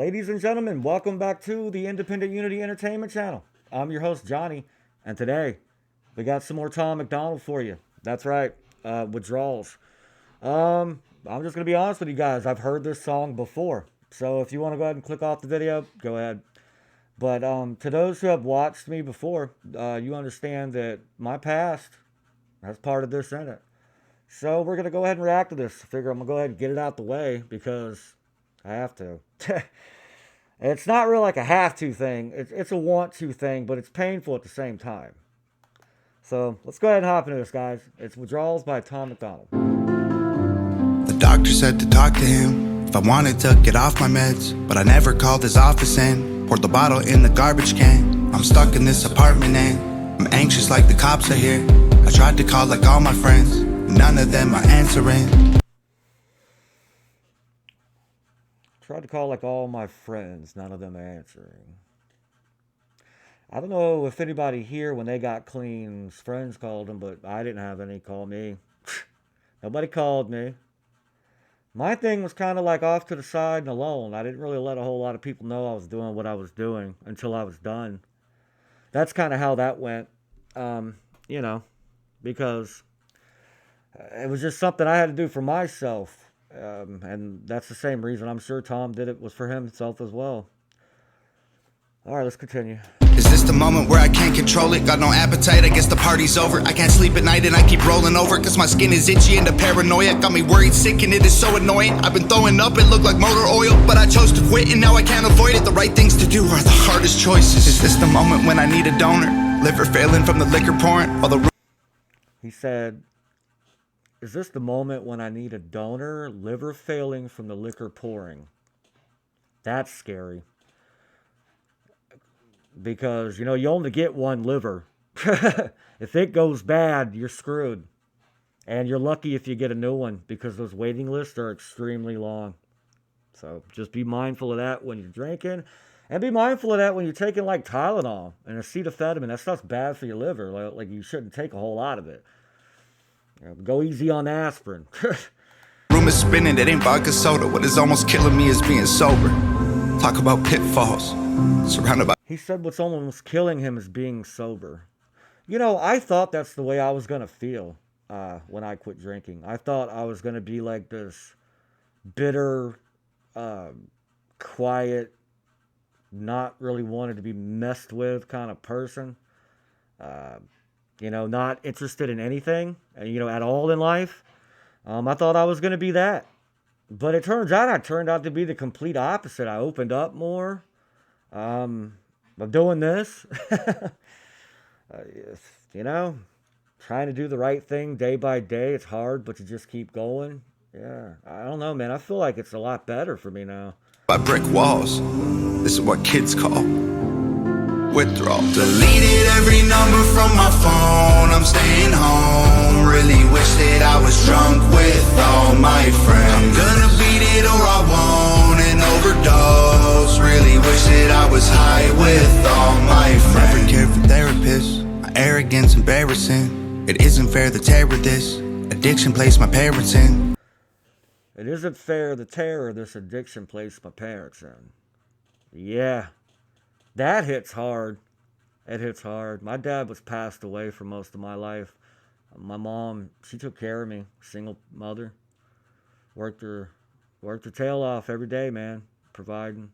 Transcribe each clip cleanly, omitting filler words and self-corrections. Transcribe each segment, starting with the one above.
Ladies and gentlemen, welcome back to the Independent Unity Entertainment Channel. I'm your host, Johnny, and today we got some more MacDonald for you. That's right, Withdrawals. I'm just going to be honest with you guys. I've heard this song before, so if you want to go ahead and click off the video, go ahead. But to those who have watched me before, you understand that my past has part of this in it. So we're going to go ahead and react to this. I figure I'm going to go ahead and get it out the way because I have to. It's not really like a have to thing. It's a want to thing, but it's painful at the same time. So let's go ahead and hop into this, guys. It's Withdrawals by MacDonald. The doctor said to talk to him if I wanted to get off my meds, but I never called his office in. Poured the bottle in the garbage can. I'm stuck in this apartment and I'm anxious like the cops are here. I tried to call like all my friends, none of them are answering. Tried to call like all my friends, none of them answering. I don't know if anybody here, when they got clean, friends called them, but I didn't have any call me. Nobody called me. My thing was kind of like off to the side and alone. I didn't really let a whole lot of people know I was doing what I was doing until I was done. That's kind of how that went, because it was just something I had to do for myself. And that's the same reason I'm sure Tom did it, was for himself as well. All right, let's continue. Is this the moment where I can't control it? Got no appetite, I guess the party's over. I can't sleep at night and I keep rolling over, cause my skin is itchy and the paranoia got me worried, sick, and it is so annoying. I've been throwing up, it looked like motor oil, but I chose to quit and now I can't avoid it. The right things to do are the hardest choices. Is this the moment when I need a donor? Liver failing from the liquor pouring, while the... He said, is this the moment when I need a donor? Liver failing from the liquor pouring. That's scary. Because, you only get one liver. If it goes bad, you're screwed. And you're lucky if you get a new one, because those waiting lists are extremely long. So just be mindful of that when you're drinking. And be mindful of that when you're taking like Tylenol and acetaminophen. That stuff's bad for your liver. Like you shouldn't take a whole lot of it. Go easy on aspirin. Room is spinning, it ain't vodka soda. What is almost killing me is being sober. Talk about pitfalls. Surrounded by... He said what's almost killing him is being sober. I thought that's the way I was going to feel when I quit drinking. I thought I was going to be like this bitter, quiet, not really wanted to be messed with kind of person. Not interested in anything, at all in life. I thought I was going to be that. But it turns out I turned out to be the complete opposite. I opened up more. I'm doing this. Trying to do the right thing day by day. It's hard, but you just keep going. Yeah, I don't know, man. I feel like it's a lot better for me now. By brick walls. This is what kids call withdrawal. Deleted every number from my phone. I'm staying home. Really wish that I was drunk with all my friends. I'm gonna beat it or I won't and overdose. Really wish that I was high with all my friends. Never cared for therapists. My arrogance embarrassing. It isn't fair the terror this addiction placed my parents in. It isn't fair the terror this addiction placed my parents in. Yeah. That hits hard. It hits hard. My dad was passed away for most of my life. My mom, she took care of me. Single mother. Worked her tail off every day, man. Providing.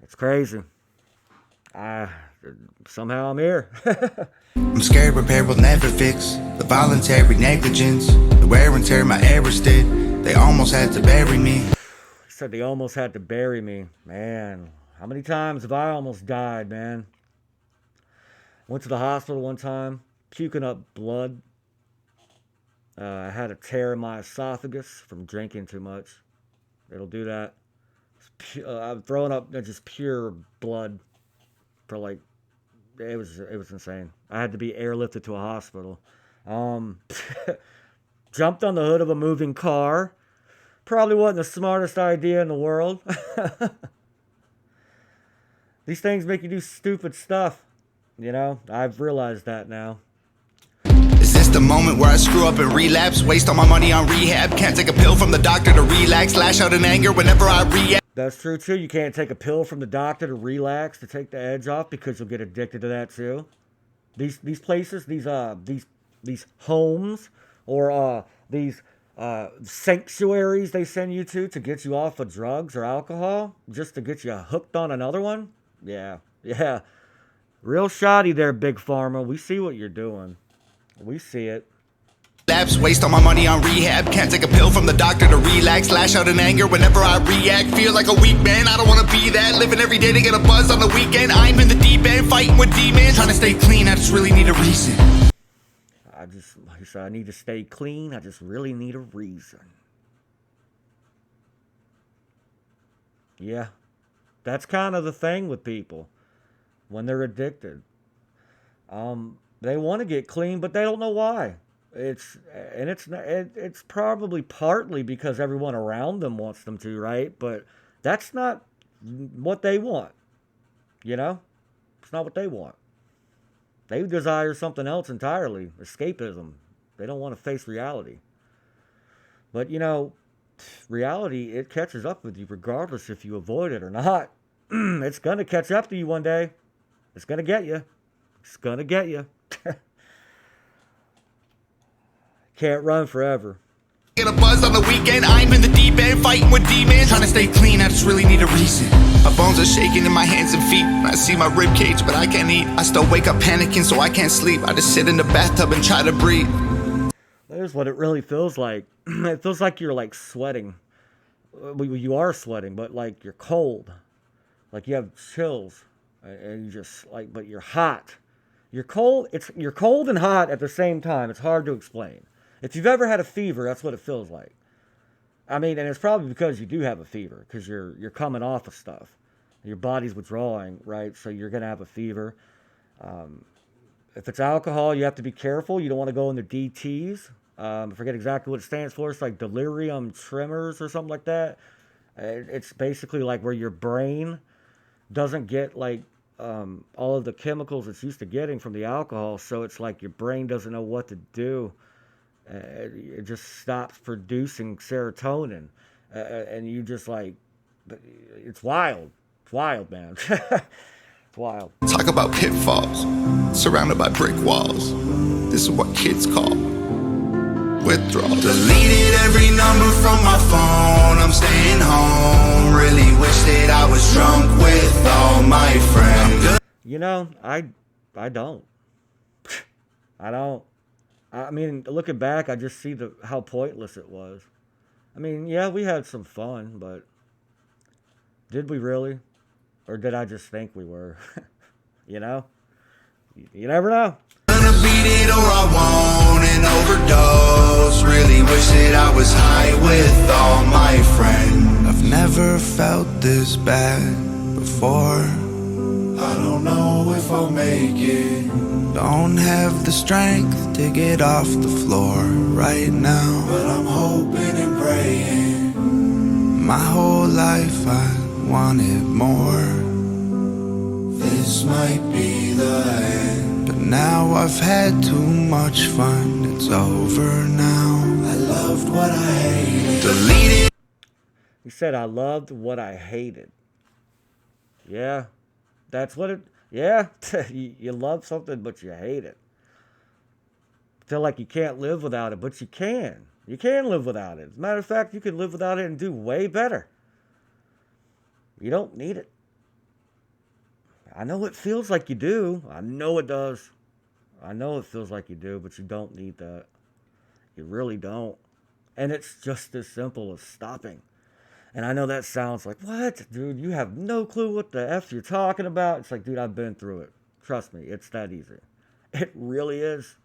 It's crazy. Somehow I'm here. I'm scared repair will never fix the voluntary negligence, the wear and tear my errors did. They almost had to bury me. He said they almost had to bury me. Man, how many times have I almost died, man? Went to the hospital one time, puking up blood. I had a tear in my esophagus from drinking too much. It'll do that. I'm throwing up just pure blood for like, it was insane. I had to be airlifted to a hospital. Jumped on the hood of a moving car. Probably wasn't the smartest idea in the world. These things make you do stupid stuff. I've realized that now. Is this just a moment where I screw up and relapse. Waste all my money on rehab. Can't take a pill from the doctor to relax. Lash out in anger whenever I react. That's true too. You can't take a pill from the doctor to relax, to take the edge off, because you'll get addicted to that too. These places, these homes, or these sanctuaries they send you to get you off of drugs or alcohol, just to get you hooked on another one. Yeah. Real shoddy there, Big Pharma. We see what you're doing. We see it. Lapse, waste all my money on rehab. Can't take a pill from the doctor to relax. Lash out in anger whenever I react. Feel like a weak man, I don't wanna be that. Living every day to get a buzz on the weekend. I'm in the deep end, fighting with demons. Trying to stay clean, I just really need a reason. Like I said, I need to stay clean. I just really need a reason. Yeah. That's kind of the thing with people when they're addicted. They want to get clean, but they don't know why. It's probably partly because everyone around them wants them to, right? But that's not what they want. You know? It's not what they want. They desire something else entirely. Escapism. They don't want to face reality. But, you know, reality, it catches up with you regardless if you avoid it or not. It's going to catch up to you one day. It's going to get you. It's going to get you. Can't run forever. Get a buzz on the weekend, I'm in the deep end, fighting with demons. Trying to stay clean, I just really need a reason. My bones are shaking in my hands and feet. I see my rib cage, but I can't eat. I still wake up panicking, so I can't sleep. I just sit in the bathtub and try to breathe. There's what it really feels like. It feels like you're like sweating. Well, you are sweating, but like you're cold. Like you have chills. And you just like, but you're hot. You're cold. You're cold and hot at the same time. It's hard to explain. If you've ever had a fever, that's what it feels like. I mean, and it's probably because you do have a fever, because you're coming off of stuff. Your body's withdrawing, right? So you're going to have a fever. If it's alcohol, you have to be careful. You don't want to go into DTs. I forget exactly what it stands for. It's like delirium tremors or something like that. It's basically like where your brain doesn't get like all of the chemicals it's used to getting from the alcohol. So it's like your brain doesn't know what to do. It just stops producing serotonin, and you just like, it's wild. It's wild, man. It's wild. Talk about pitfalls, surrounded by brick walls. This is what kids call withdrawals. Deleted every number from my phone, I'm staying home. Really wish that I was drunk with all my friends. You know, I don't. I don't. I mean, looking back, I just see how pointless it was. I mean, yeah, we had some fun, but did we really? Or did I just think we were? You know? You never know. Gonna beat it or I won't and overdose. Really wish that I was high with all my friends. I've never felt this bad before. I don't know if I'll make it. Don't have the strength to get off the floor right now, but I'm hoping and praying. My whole life I wanted more. This might be the end, but now I've had too much fun. It's over now. I loved what I hated. Deleted. He said, I loved what I hated. Yeah. That's what it, yeah, you love something, but you hate it. Feel like you can't live without it, but you can. You can live without it. As a matter of fact, you can live without it and do way better. You don't need it. I know it feels like you do. I know it does. I know it feels like you do, but you don't need that. You really don't. And it's just as simple as stopping. And I know that sounds like, what? Dude, you have no clue what the F you're talking about. It's like, dude, I've been through it. Trust me, it's that easy. It really is.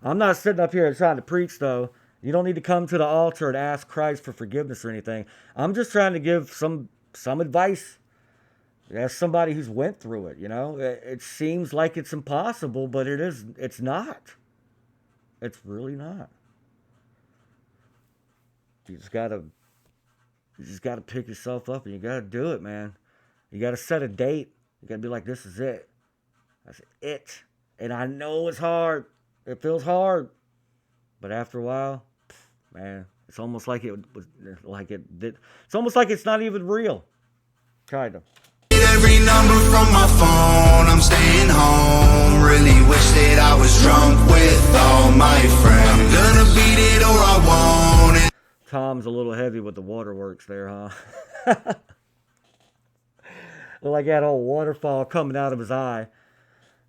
I'm not sitting up here trying to preach, though. You don't need to come to the altar and ask Christ for forgiveness or anything. I'm just trying to give some advice. As somebody who's went through it, you know. It seems like it's impossible, but it's not. It's really not. You just gotta pick yourself up and you gotta do it, man. You gotta set a date. You gotta be like, this is it. That's it. And I know it's hard. It feels hard. But after a while, man, it's almost like it was like it did. It's almost like it's not even real. Kind of. Every number from my phone, I'm staying home. Really wish that I was drunk with all my friends. I'm gonna beat it or I won't. Tom's a little heavy with the waterworks there, huh? Like that old waterfall coming out of his eye.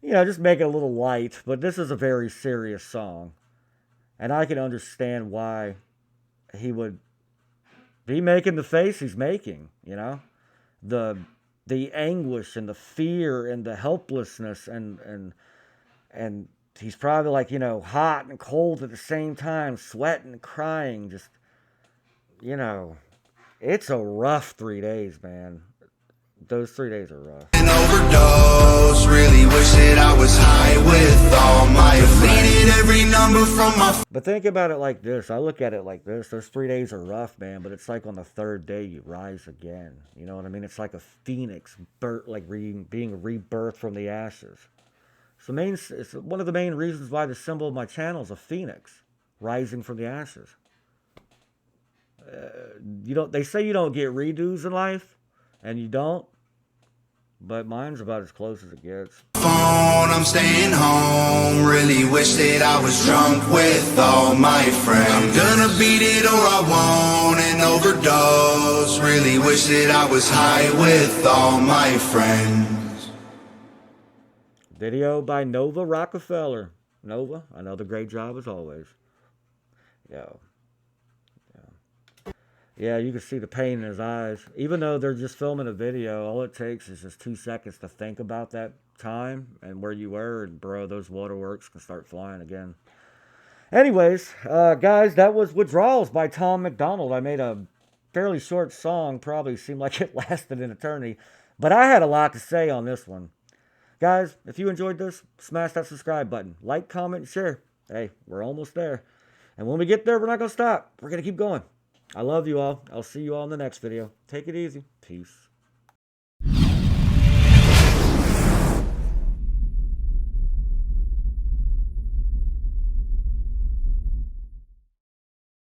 You know, just make it a little light. But this is a very serious song. And I can understand why he would be making the face he's making, you know? The anguish and the fear and the helplessness and he's probably like, you know, hot and cold at the same time, sweating and crying, just, you know, it's a rough 3 days, man. Those 3 days are rough. An overdose, really wish that I was high with all my deleted every number from my. But think about it like this. I look at it like this. Those 3 days are rough, man. But it's like on the third day you rise again. You know what I mean? It's like a phoenix, like being rebirthed from the ashes. It's one of the main reasons why the symbol of my channel is a phoenix, rising from the ashes. They say you don't get redos in life, and you don't. But mine's about as close as it gets. Phone, I'm staying home. Really wish that I was drunk with all my friends. I'm gonna beat it or I won't. An overdose. Really wish that I was high with all my friends. Video by Nova Rockefeller. Nova, another great job as always. Yeah, you can see the pain in his eyes. Even though they're just filming a video, all it takes is just 2 seconds to think about that time and where you were, and bro, those waterworks can start flying again. Anyways, guys, that was Withdrawals by Tom MacDonald. I made a fairly short song, probably seemed like it lasted an eternity, but I had a lot to say on this one. Guys, if you enjoyed this, smash that subscribe button. Like, comment, and share. Hey, we're almost there. And when we get there, we're not going to stop. We're going to keep going. I love you all. I'll see you all in the next video. Take it easy. Peace.